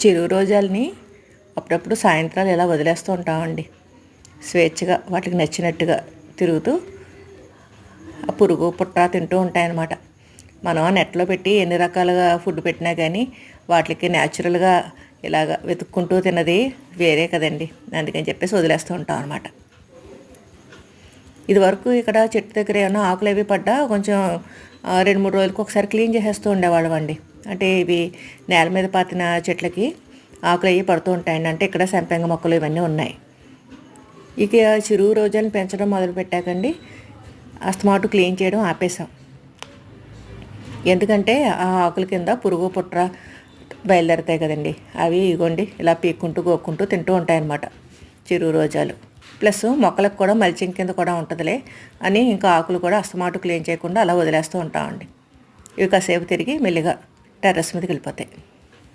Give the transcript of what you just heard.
చెరువు రోజాలని అప్పుడప్పుడు సాయంత్రాలు ఇలా వదిలేస్తూ ఉంటామండి. స్వేచ్ఛగా వాటికి నచ్చినట్టుగా తిరుగుతూ ఆ పురుగు పుట్ర తింటూ ఉంటాయన్నమాట. మనం నెట్లో పెట్టి ఎన్ని రకాలుగా ఫుడ్ పెట్టినా కానీ వాటికి న్యాచురల్గా ఇలాగ వెతుక్కుంటూ తిన్నది వేరే కదండి. అందుకని చెప్పేసి వదిలేస్తూ ఉంటాం అనమాట. ఇదివరకు ఇక్కడ చెట్టు దగ్గర ఏమైనా ఆకులు అవి పడ్డా కొంచెం 2-3 రోజులకు ఒకసారి క్లీన్ చేసేస్తూ ఉండేవాళ్ళం అండి. అంటే ఇవి నేల మీద పాతిన చెట్లకి ఆకులు అవి పడుతూ ఉంటాయండి. అంటే ఇక్కడ సంపెంగ మొక్కలు ఇవన్నీ ఉన్నాయి. ఇక చిరువు రోజాలను పెంచడం మొదలుపెట్టాకండి అస్తమాటు క్లీన్ చేయడం ఆపేసాం. ఎందుకంటే ఆ ఆకుల కింద పురుగు పుట్ర బయలుదేరుతాయి కదండి. అవి ఇగోండి ఇలా పీక్కుంటూ గోక్కుంటూ తింటూ ఉంటాయన్నమాట చిరువు రోజాలు. ప్లస్ మొక్కలకు కూడా మల్చింగ్ కింద కూడా ఉంటుందిలే అని ఇంకా ఆకులు కూడా అస్తమాటు క్లీన్ చేయకుండా అలా వదిలేస్తూ ఉంటామండి. ఇవి కాసేపు తిరిగి మెల్లిగా టెర్రస్ మీదకి వెళ్ళిపోతాయి.